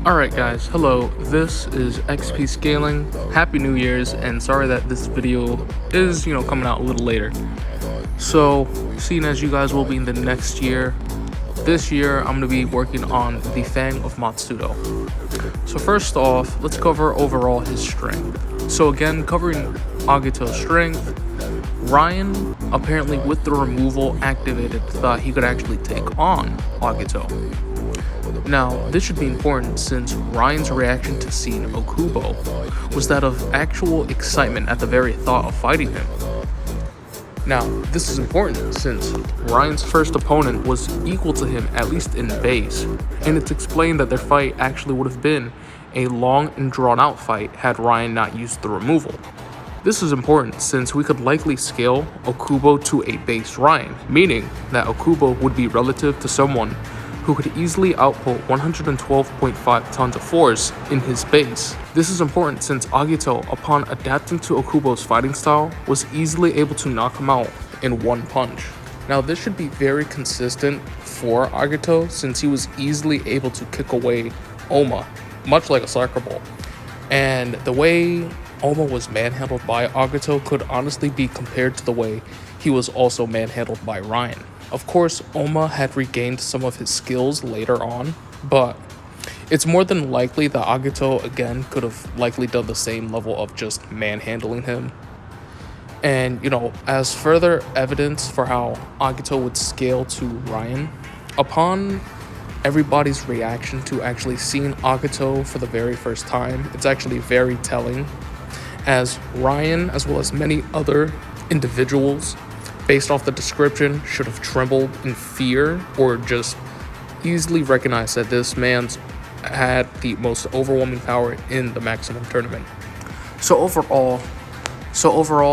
Alright guys, hello, this is XP Scaling, Happy New Year's, and sorry that this video is, coming out a little later. So, seeing as you guys will be in the next year, this year I'm going to be working on the Fang of Matsudo. So first off, let's cover overall his strength. So again, covering Agito's strength, Raian, apparently with the removal activated, thought he could actually take on Agito. Now, this should be important since Raian's reaction to seeing Okubo was that of actual excitement at the very thought of fighting him. Now, this is important since Raian's first opponent was equal to him, at least in base, and it's explained that their fight actually would have been a long and drawn out fight had Raian not used the removal. This is important since we could likely scale Okubo to a base Raian, meaning that Okubo would be relative to someone who could easily output 112.5 tons of force in his base. This is important since Agito, upon adapting to Okubo's fighting style, was easily able to knock him out in one punch. Now this should be very consistent for Agito since he was easily able to kick away Ohma, much like a soccer ball. And the way Ohma was manhandled by Agito could honestly be compared to the way he was also manhandled by Raian. Of course, Ohma had regained some of his skills later on, but it's more than likely that Agito again could have likely done the same level of just manhandling him. And, as further evidence for how Agito would scale to Raian, upon everybody's reaction to actually seeing Agito for the very first time, it's actually very telling, as Raian, as well as many other individuals, based off the description, should have trembled in fear or just easily recognized that this man's had the most overwhelming power in the maximum tournament. So overall,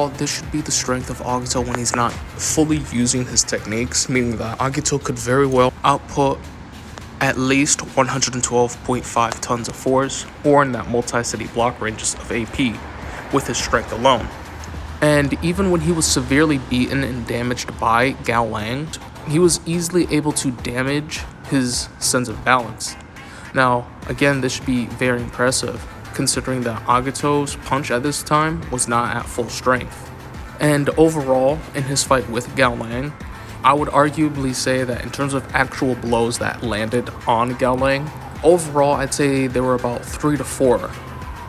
this should be the strength of Agito when he's not fully using his techniques, meaning that Agito could very well output at least 112.5 tons of force, or in that multi-city block ranges of AP, with his strength alone. And even when he was severely beaten and damaged by Gao Lang, he was easily able to damage his sense of balance. Now, again, this should be very impressive, considering that Agito's punch at this time was not at full strength. And overall, in his fight with Gao Lang, I would arguably say that in terms of actual blows that landed on Gao Lang, overall I'd say there were about 3 to 4,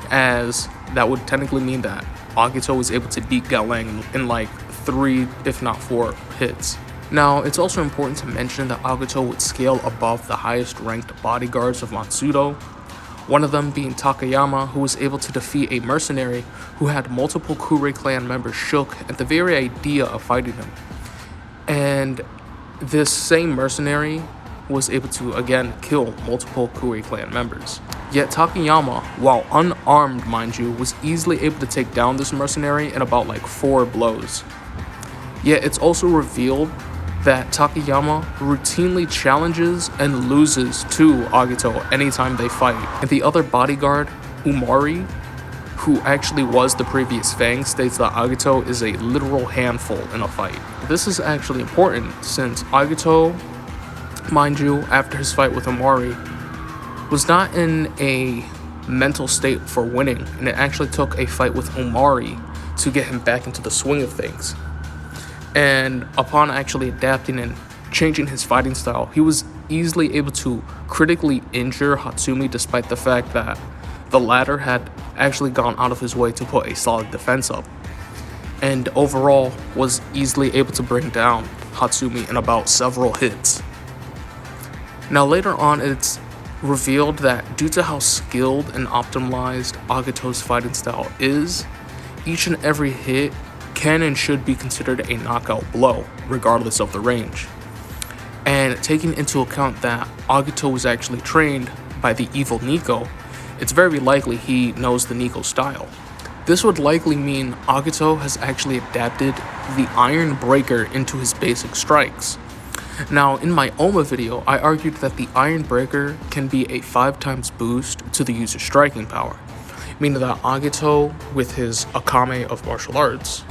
as that would technically mean that Agito was able to beat Gao Lang in like 3, if not 4 hits. Now, it's also important to mention that Agito would scale above the highest ranked bodyguards of Matsudo, one of them being Takayama, who was able to defeat a mercenary who had multiple Kure clan members shook at the very idea of fighting him. And this same mercenary was able to again kill multiple Kure clan members. Yet Takayama, while unarmed mind you, was easily able to take down this mercenary in about like 4 blows. Yet it's also revealed that Takayama routinely challenges and loses to Agito anytime they fight. And the other bodyguard, Umari, who actually was the previous Fang, states that Agito is a literal handful in a fight. This is actually important since Agito, mind you, after his fight with Umari, was not in a mental state for winning, and it actually took a fight with Umari to get him back into the swing of things. And upon actually adapting and changing his fighting style, he was easily able to critically injure Hatsumi despite the fact that the latter had actually gone out of his way to put a solid defense up, and overall was easily able to bring down Hatsumi in about several hits. Now later on, it's revealed that due to how skilled and optimized Agito's fighting style is, each and every hit can and should be considered a knockout blow, regardless of the range. And taking into account that Agito was actually trained by the evil Nico, it's very likely he knows the Nico style. This would likely mean Agito has actually adapted the Iron Breaker into his basic strikes. Now, in my Ohma video, I argued that the Iron Breaker can be a 5 times boost to the user's striking power, meaning that Agito, with his Akame of martial arts,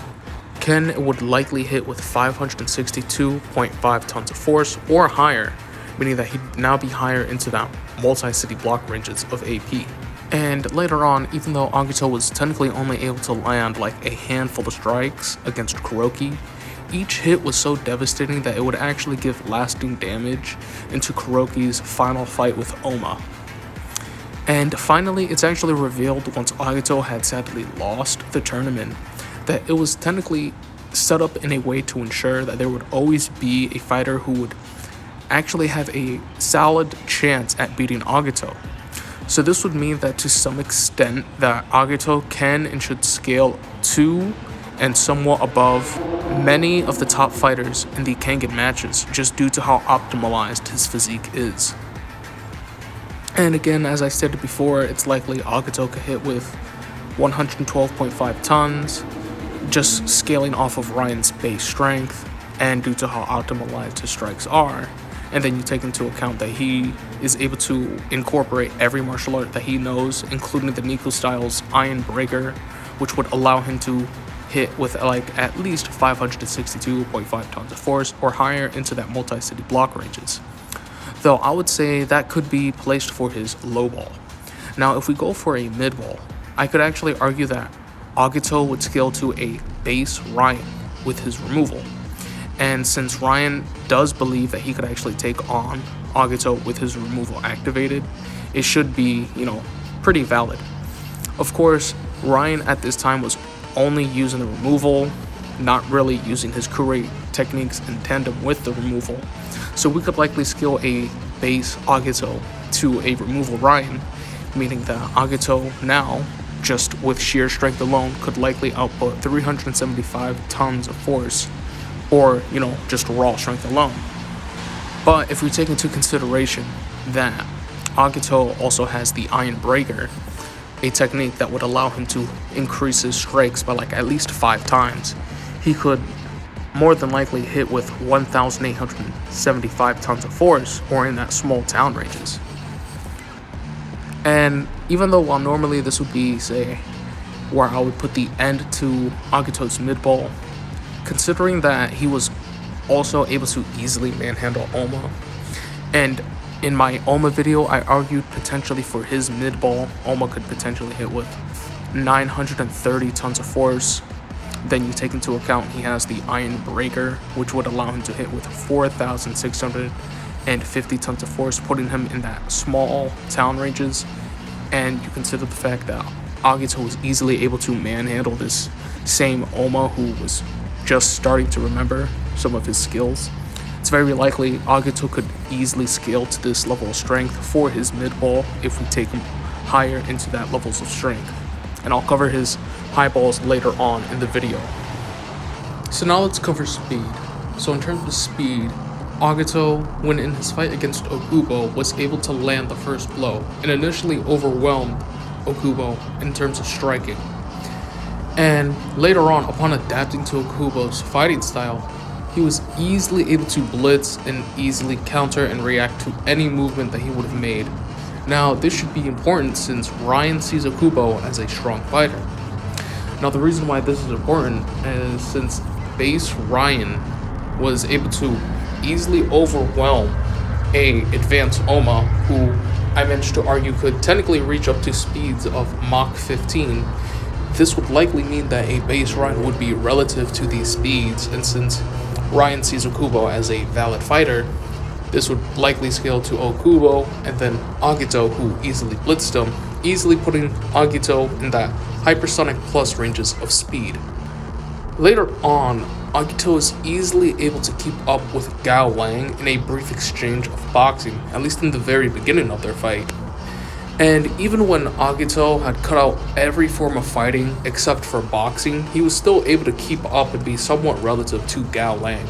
would likely hit with 562.5 tons of force or higher meaning that he'd now be higher into that multi-city block ranges of AP. And later on, even though Agito was technically only able to land like a handful of strikes against Kuroki, each hit was so devastating that it would actually give lasting damage into Kuroki's final fight with Ohma. And finally, it's actually revealed once Agito had sadly lost the tournament that it was technically set up in a way to ensure that there would always be a fighter who would actually have a solid chance at beating Agito. So this would mean that to some extent that Agito can and should scale to and somewhat above many of the top fighters in the Kangen matches just due to how optimized his physique is. And again, as I stated before, it's likely Agito could hit with 112.5 tons, just scaling off of Raian's base strength and due to how optimized his strikes are. And then you take into account that he is able to incorporate every martial art that he knows, including the Nico style's Iron Breaker, which would allow him to hit with like at least 562.5 tons of force or higher into that multi-city block ranges. Though I would say that could be placed for his low ball. Now if we go for a mid ball, I could actually argue that Agito would scale to a base Raian with his removal. And since Raian does believe that he could actually take on Agito with his removal activated, it should be, pretty valid. Of course, Raian at this time was only using the removal, not really using his grate techniques in tandem with the removal. So we could likely scale a base Agito to a removal Raian, meaning that Agito now, just with sheer strength alone, could likely output 375 tons of force, or, just raw strength alone. But if we take into consideration that Agito also has the Iron Breaker, a technique that would allow him to increase his strikes by like at least 5 times, he could more than likely hit with 1,875 tons of force, or in that small town ranges. And even though while normally this would be, say, where I would put the end to Agito's mid ball, considering that he was also able to easily manhandle Ohma, and in my Ohma video I argued potentially for his mid ball, Ohma could potentially hit with 930 tons of force. Then you take into account he has the Iron Breaker, which would allow him to hit with 4,650 tons of force, putting him in that small town ranges. And you consider the fact that Agito was easily able to manhandle this same Ohma who was just starting to remember some of his skills. It's very likely Agito could easily scale to this level of strength for his mid ball if we take him higher into that levels of strength. And I'll cover his high balls later on in the video. So now let's cover speed. So in terms of speed, Agito, when in his fight against Okubo, was able to land the first blow and initially overwhelmed Okubo in terms of striking. And later on, upon adapting to Okubo's fighting style, he was easily able to blitz and easily counter and react to any movement that he would have made. Now, this should be important since Raian sees Okubo as a strong fighter. Now, the reason why this is important is since base Raian was able to easily overwhelm a advanced Ohma, who I managed to argue could technically reach up to speeds of Mach 15, this would likely mean that a base Raian would be relative to these speeds, and since Raian sees Okubo as a valid fighter, this would likely scale to Okubo and then Agito, who easily blitzed him, easily putting Agito in that hypersonic plus ranges of speed. Later on, Agito is easily able to keep up with Gao Lang in a brief exchange of boxing, at least in the very beginning of their fight. And even when Agito had cut out every form of fighting except for boxing, he was still able to keep up and be somewhat relative to Gao Lang.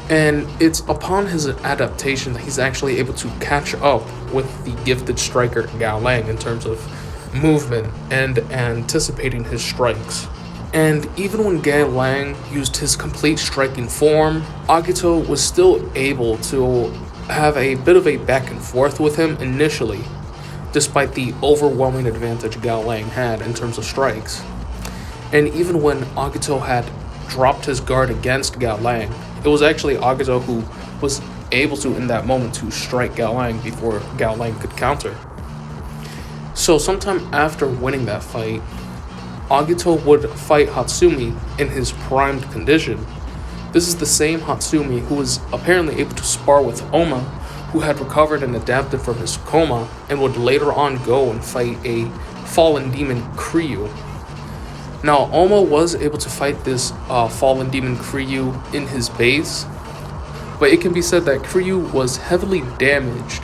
And it's upon his adaptation that he's actually able to catch up with the gifted striker Gao Lang in terms of movement and anticipating his strikes. And even when Gao Lang used his complete striking form, Agito was still able to have a bit of a back and forth with him initially, despite the overwhelming advantage Gao Lang had in terms of strikes. And even when Agito had dropped his guard against Gao Lang, it was actually Agito who was able to, in that moment, to strike Gao Lang before Gao Lang could counter. So sometime after winning that fight, Agito would fight Hatsumi in his primed condition. This is the same Hatsumi who was apparently able to spar with Ohma, who had recovered and adapted from his coma, and would later on go and fight a fallen demon Kiryu. Now, Ohma was able to fight this fallen demon Kiryu in his base, but it can be said that Kiryu was heavily damaged,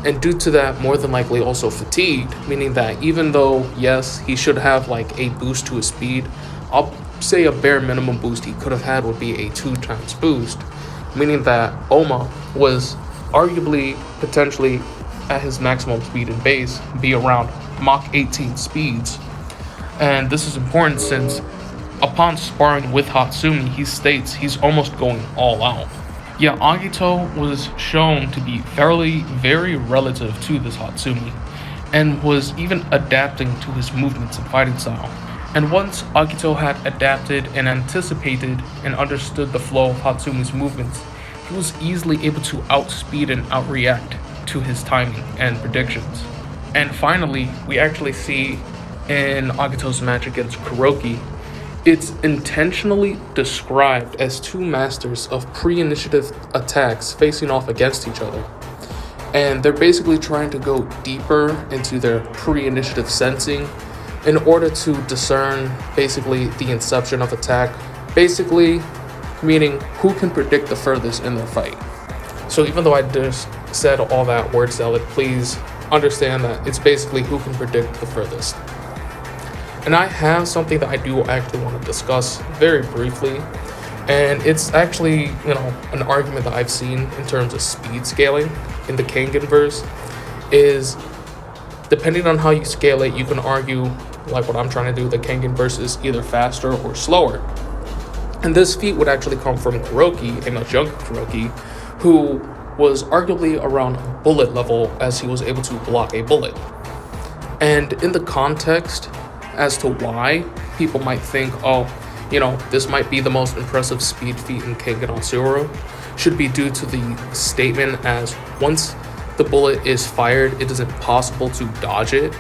and due to that, more than likely also fatigued, meaning that even though, yes, he should have like a boost to his speed, I'll say a bare minimum boost he could have had would be a 2x boost, meaning that Ohma was arguably potentially at his maximum speed in base, be around Mach 18 speeds. And this is important since upon sparring with Hatsumi, he states he's almost going all out. Yeah, Agito was shown to be very relative to this Hatsumi, and was even adapting to his movements and fighting style. And once Agito had adapted and anticipated and understood the flow of Hatsumi's movements, he was easily able to outspeed and outreact to his timing and predictions. And finally, we actually see in Agito's match against Kuroki, it's intentionally described as two masters of pre-initiative attacks facing off against each other. And they're basically trying to go deeper into their pre-initiative sensing in order to discern basically the inception of attack, basically meaning who can predict the furthest in their fight. So even though I just said all that word salad, please understand that it's basically who can predict the furthest. And I have something that I do actually want to discuss very briefly, and it's actually, an argument that I've seen in terms of speed scaling in the Kangen verse is, depending on how you scale it, you can argue, like what I'm trying to do, the Kangen verse is either faster or slower. And this feat would actually come from Kuroki, a much younger Kuroki, who was arguably around bullet level as he was able to block a bullet. And in the context as to why people might think, this might be the most impressive speed feat in Kangen Asura, should be due to the statement as once the bullet is fired, it is impossible to dodge it.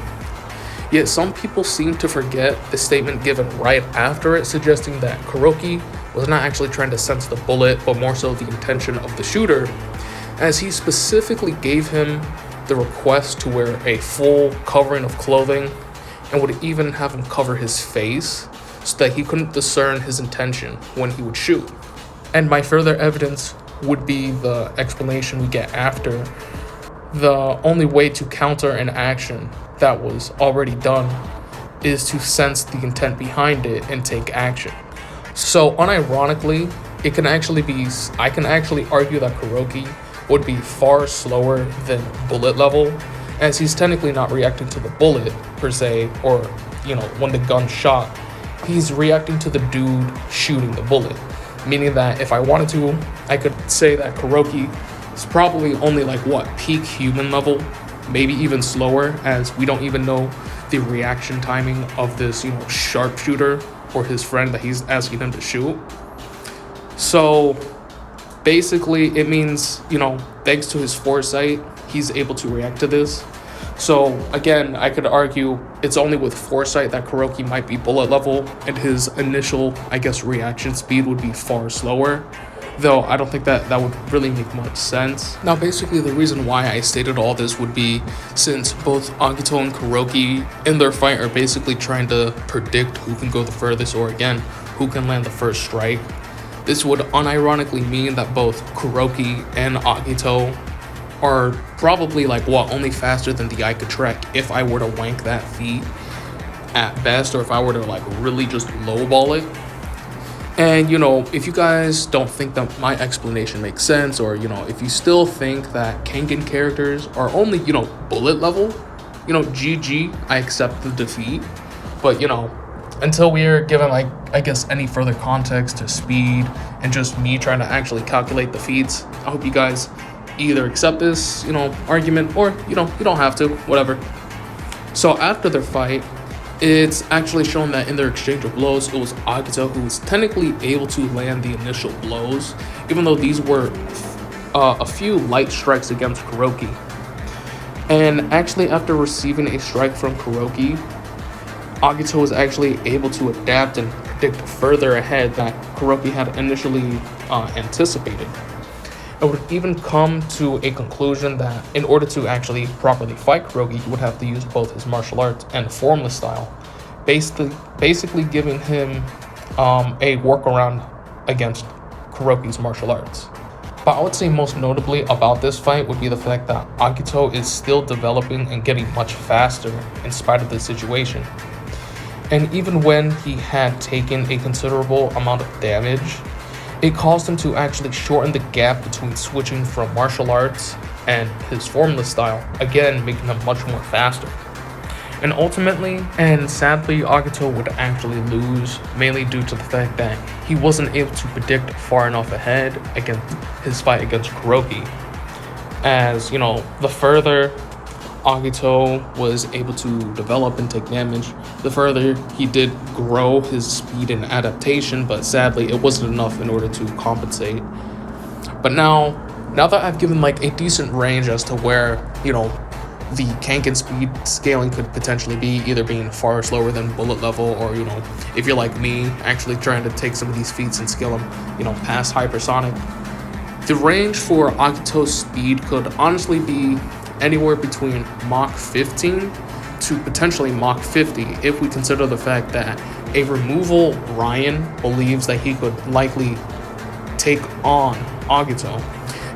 Yet some people seem to forget the statement given right after it, suggesting that Kuroki was not actually trying to sense the bullet, but more so the intention of the shooter, as he specifically gave him the request to wear a full covering of clothing and would even have him cover his face so that he couldn't discern his intention when he would shoot. And my further evidence would be the explanation we get after. The only way to counter an action that was already done is to sense the intent behind it and take action. So unironically, I can actually argue that Kuroki would be far slower than bullet level, as he's technically not reacting to the bullet per se, or when the gun shot, he's reacting to the dude shooting the bullet, meaning that if I wanted to, I could say that Kuroki is probably only peak human level, maybe even slower, as we don't even know the reaction timing of this sharpshooter or his friend that he's asking him to shoot. So basically it means, thanks to his foresight, he's able to react to this. So again, I could argue it's only with foresight that Kuroki might be bullet level, and his initial, reaction speed would be far slower, though I don't think that would really make much sense. Now, basically the reason why I stated all this would be since both Agito and Kuroki in their fight are basically trying to predict who can go the furthest, or again, who can land the first strike. This would unironically mean that both Kuroki and Agito are probably only faster than the eye could track if I were to wank that feat at best, or if I were to really just lowball it. And if you guys don't think that my explanation makes sense, or if you still think that Kangen characters are only bullet level, GG, I accept the defeat. But until we are given any further context to speed and just me trying to actually calculate the feats, I hope you guys either accept this argument, or you don't have to, whatever. So after their fight, it's actually shown that in their exchange of blows, it was Agito who was technically able to land the initial blows, even though these were a few light strikes against Kuroki. And actually, after receiving a strike from Kuroki, Agito was actually able to adapt and predict further ahead that Kuroki had initially anticipated. It would even come to a conclusion that in order to actually properly fight Kuroki, he would have to use both his martial arts and formless style, basically giving him a workaround against Kuroki's martial arts. But I would say most notably about this fight would be the fact that Agito is still developing and getting much faster in spite of the situation. And even when he had taken a considerable amount of damage, it caused him to actually shorten the gap between switching from martial arts and his formless style, again making him much more faster. And ultimately, and sadly, Agito would actually lose, mainly due to the fact that he wasn't able to predict far enough ahead against his fight against Kuroki. As, you know, the further Agito was able to develop and take damage, the further he did grow his speed and adaptation, but sadly, it wasn't enough in order to compensate. But now that I've given like a decent range as to where, you know, the Kanken speed scaling could potentially be, either being far slower than bullet level, or, you know, if you're like me, actually trying to take some of these feats and scale them, you know, past hypersonic. The range for Agito's speed could honestly be anywhere between Mach 15 to potentially Mach 50 if we consider the fact that a removal Raian believes that he could likely take on Agito.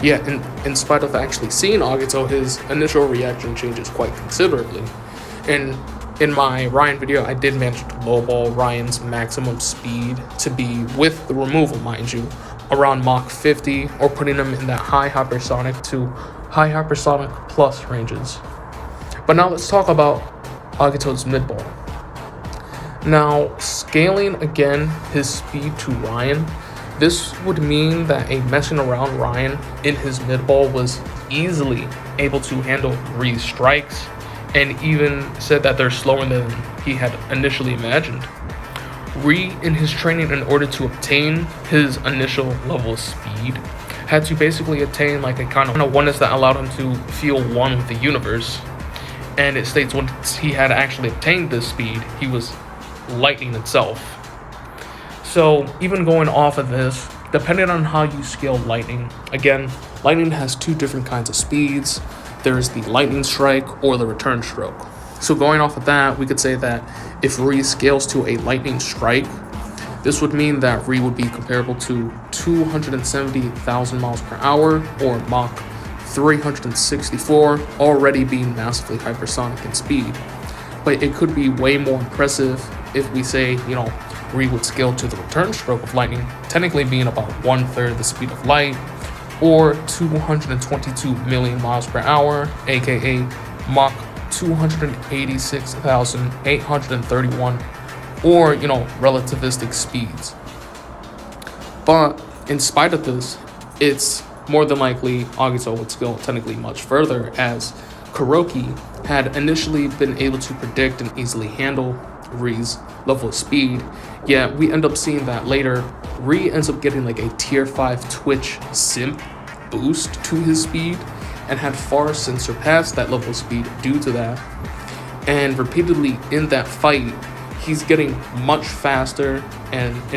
Yet, in spite of actually seeing Agito, his initial reaction changes quite considerably. And in my Raian video, I did manage to lowball Raian's maximum speed to be, with the removal, mind you, around Mach 50, or putting him in that high hypersonic to high hypersonic plus ranges. But now let's talk about Agito's mid-ball. Now, scaling again his speed to Raian, this would mean that a messing around Raian in his mid-ball was easily able to handle Ri's strikes, and even said that they're slower than he had initially imagined. Ri, in his training, in order to obtain his initial level of speed, had to basically attain like a kind of oneness that allowed him to feel one with the universe. And it states once he had actually obtained this speed, he was lightning itself. So even going off of this, depending on how you scale lightning, again, lightning has two different kinds of speeds. There's the lightning strike or the return stroke. So going off of that, we could say that if Ri scales to a lightning strike, this would mean that Ri would be comparable to 270,000 miles per hour, or Mach 364, already being massively hypersonic in speed. But it could be way more impressive if we say, you know, Ri would scale to the return stroke of lightning, technically being about 1/3 the speed of light, or 222 million miles per hour, aka Mach 286,831, or, you know, relativistic speeds. But in spite of this, it's more than likely Agito would scale technically much further, as Kuroki had initially been able to predict and easily handle Ri's level of speed, yet we end up seeing that later Ri ends up getting like a tier 5 Twitch simp boost to his speed, and had far since surpassed that level of speed due to that. And repeatedly in that fight, he's getting much faster and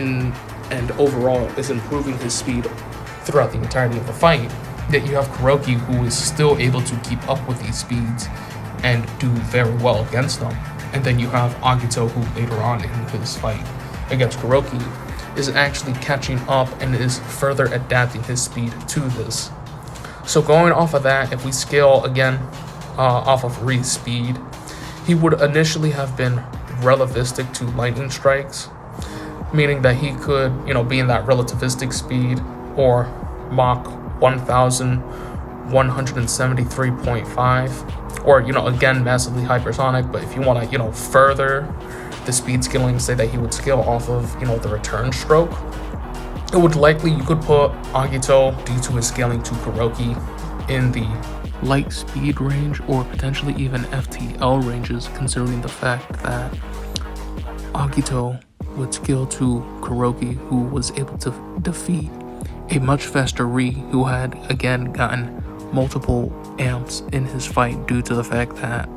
overall is improving his speed throughout the entirety of the fight. Yet you have Kuroki, who is still able to keep up with these speeds and do very well against them. And then you have Agito, who later on in his fight against Kuroki is actually catching up and is further adapting his speed to this. So going off of that, if we scale again off of Ri's speed, he would initially have been relativistic to lightning strikes, meaning that he could, you know, be in that relativistic speed, or Mach 1,173.5, or, you know, again, massively hypersonic. But if you want to, you know, further the speed scaling, say that he would scale off of, you know, the return stroke, it would likely, you could put Agito, due to his scaling to Kuroki, in the light speed range, or potentially even FTL ranges, considering the fact that Agito would scale to Kuroki, who was able to defeat a much faster Ri, who had again gotten multiple amps in his fight due to the fact that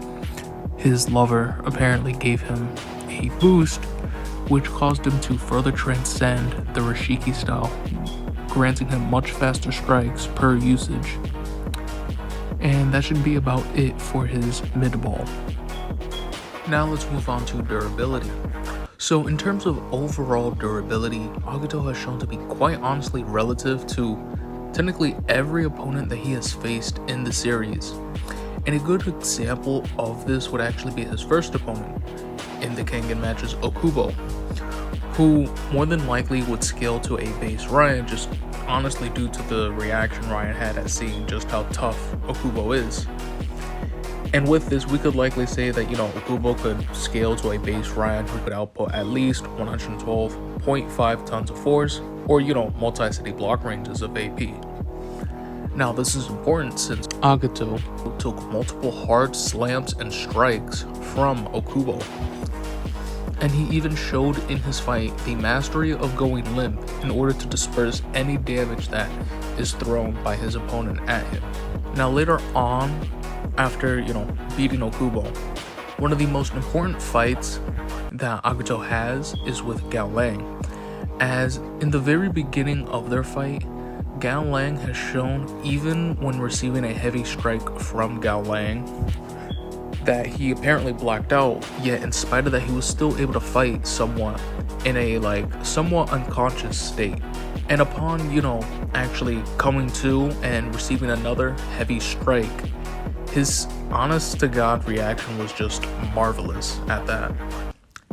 his lover apparently gave him a boost, which caused him to further transcend the Rashiki style, granting him much faster strikes per usage. And that should be about it for his mid ball. Now let's move on to durability. So in terms of overall durability, Agito has shown to be quite honestly relative to technically every opponent that he has faced in the series. And a good example of this would actually be his first opponent in the Kengan matches, Okubo, who more than likely would scale to a base Raian, just honestly due to the reaction Raian had at seeing just how tough Okubo is. And with this, we could likely say that, Okubo could scale to a base Raian who could output at least 112.5 tons of force, or, multi-city block ranges of AP. Now, this is important since Agito took multiple hard slams and strikes from Okubo. And he even showed in his fight the mastery of going limp in order to disperse any damage that is thrown by his opponent at him. Now, later on, after, beating Okubo, one of the most important fights that Agito has is with Gao Lang, as in the very beginning of their fight, Gao Lang has shown, even when receiving a heavy strike from Gao Lang, that he apparently blacked out, yet in spite of that, he was still able to fight somewhat in a somewhat unconscious state. And upon, actually coming to and receiving another heavy strike, his honest to God reaction was just marvelous at that.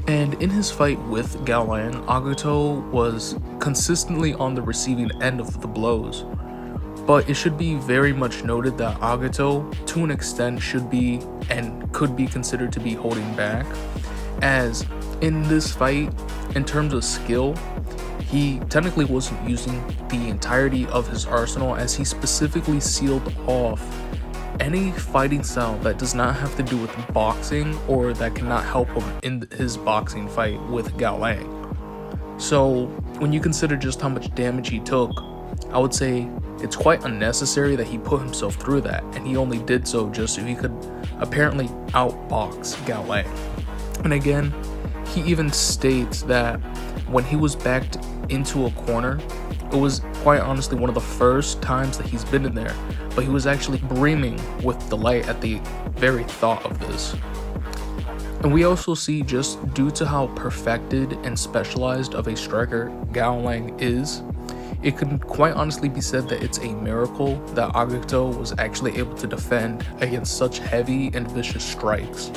And in his fight with Gao Lang, Agito was consistently on the receiving end of the blows. But it should be very much noted that Agito, to an extent, should be and could be considered to be holding back, as in this fight, in terms of skill, he technically wasn't using the entirety of his arsenal, as he specifically sealed off any fighting style that does not have to do with boxing or that cannot help him in his boxing fight with Gao Lang. So when you consider just how much damage he took, I would say it's quite unnecessary that he put himself through that, and he only did so just so he could apparently outbox Gao Lang. And again, he even states that when he was backed into a corner, it was quite honestly one of the first times that he's been in there, but he was actually brimming with delight at the very thought of this. And we also see, just due to how perfected and specialized of a striker Gao Lang is, it can quite honestly be said that it's a miracle that Agito was actually able to defend against such heavy and vicious strikes.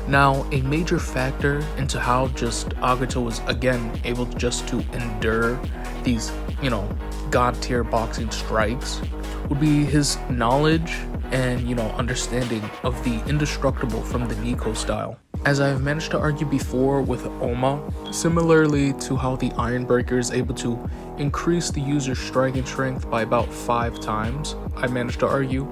Now, a major factor into how just Agito was again able just to endure these, god tier boxing strikes would be his knowledge and, understanding of the indestructible from the Nico style. As I have managed to argue before with Ohma, similarly to how the Ironbreaker is able to increase the user's striking strength by about 5 times, I managed to argue,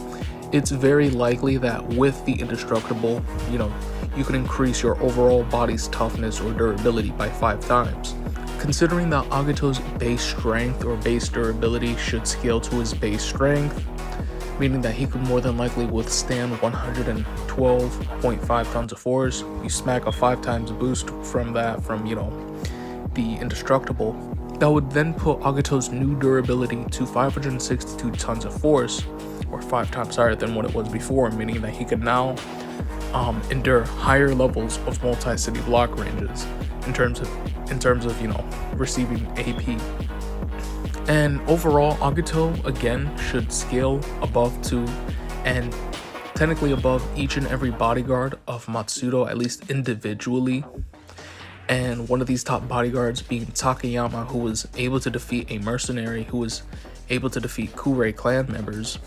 it's very likely that with the indestructible, you can increase your overall body's toughness or durability by 5 times. Considering that Agito's base strength or base durability should scale to his base strength, meaning that he could more than likely withstand 112.5 tons of force. You smack a 5 times boost from that, the indestructible. That would then put Agito's new durability to 562 tons of force, or 5 times higher than what it was before, meaning that he could now endure higher levels of multi-city block ranges in terms of receiving AP. And overall, Agito again should scale above to and technically above each and every bodyguard of Matsudo, at least individually. And one of these top bodyguards being Takayama, who was able to defeat a mercenary who was able to defeat Kurei clan members.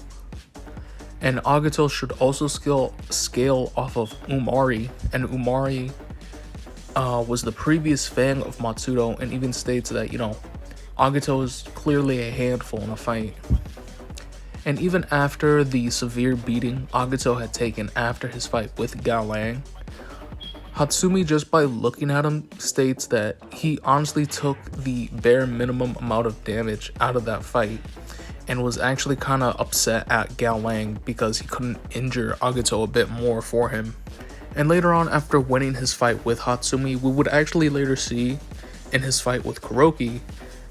And Agito should also scale off of Umari, and Umari was the previous Fang of Matsudo, and even states that, Agito is clearly a handful in a fight. And even after the severe beating Agito had taken after his fight with Gao Lang, Hatsumi, just by looking at him, states that he honestly took the bare minimum amount of damage out of that fight and was actually kind of upset at Gao Lang because he couldn't injure Agito a bit more for him. And later on, after winning his fight with Hatsumi, we would actually later see in his fight with Kuroki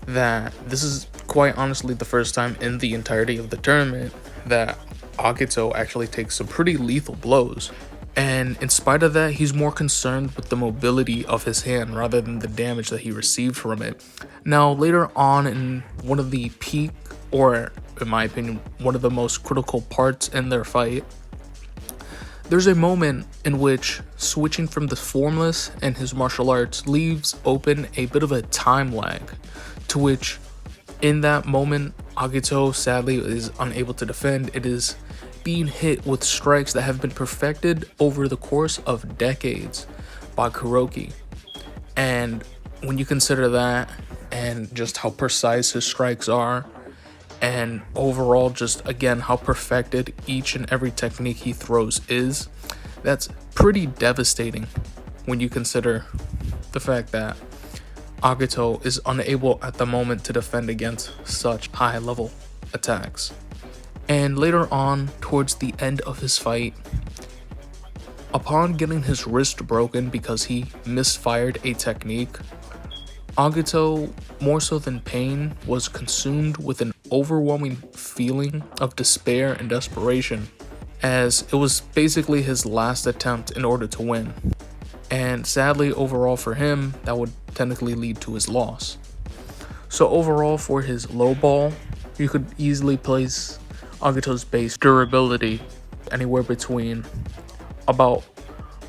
that this is quite honestly the first time in the entirety of the tournament that Agito actually takes some pretty lethal blows. And in spite of that, he's more concerned with the mobility of his hand rather than the damage that he received from it. Now, later on in one of the peak, or in my opinion, one of the most critical parts in their fight, there's a moment in which switching from the formless and his martial arts leaves open a bit of a time lag, to which in that moment, Agito sadly is unable to defend. It is being hit with strikes that have been perfected over the course of decades by Kuroki. And when you consider that and just how precise his strikes are, and overall just again how perfected each and every technique he throws is, that's pretty devastating when you consider the fact that Agito is unable at the moment to defend against such high level attacks. And later on, towards the end of his fight, upon getting his wrist broken because he misfired a technique, Agito, more so than pain, was consumed with an overwhelming feeling of despair and desperation, as it was basically his last attempt in order to win. And sadly, overall for him, that would technically lead to his loss. So overall, for his low ball, you could easily place Agito's base durability anywhere between about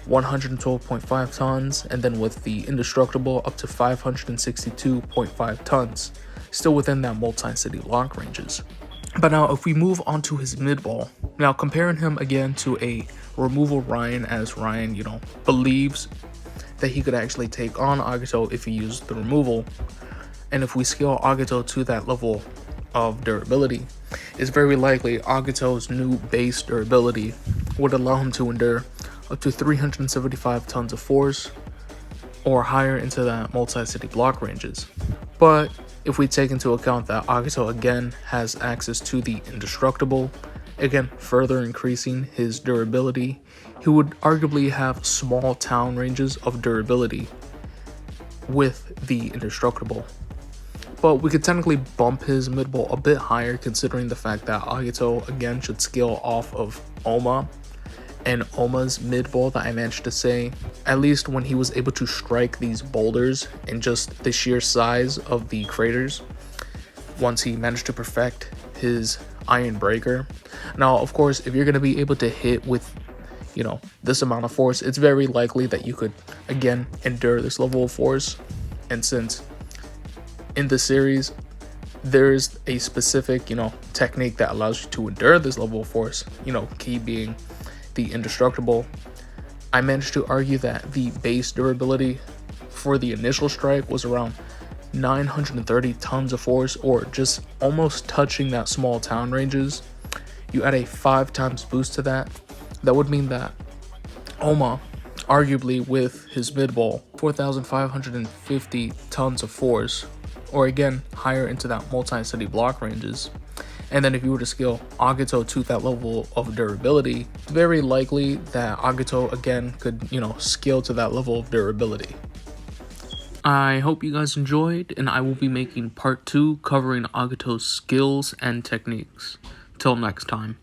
112.5 tons, and then with the indestructible up to 562.5 tons, still within that multi-city lock ranges. But now if we move on to his mid-ball, now comparing him again to a removal Raian, as Raian, believes that he could actually take on Agito if he used the removal, and if we scale Agito to that level of durability, it's very likely Agito's new base durability would allow him to endure up to 375 tons of force or higher into that multi-city block ranges. But if we take into account that Agito again has access to the indestructible, again further increasing his durability, he would arguably have small town ranges of durability with the indestructible. But we could technically bump his mid-ball a bit higher, considering the fact that Agito again should scale off of Ohma, and Ohma's mid-ball that I managed to say, at least when he was able to strike these boulders and just the sheer size of the craters, once he managed to perfect his iron breaker. Now, of course, if you're going to be able to hit with, this amount of force, it's very likely that you could, again, endure this level of force. And since in the series, there's a specific, technique that allows you to endure this level of force, key being the indestructible, I managed to argue that the base durability for the initial strike was around 930 tons of force, or just almost touching that small town ranges. You add a 5 times boost to that, that would mean that Ohma, arguably with his mid-ball, 4,550 tons of force, or again higher into that multi-city block ranges. And then if you were to scale Agito to that level of durability, it's very likely that Agito again could, scale to that level of durability. I hope you guys enjoyed, and I will be making part 2 covering Agito's skills and techniques. Till next time.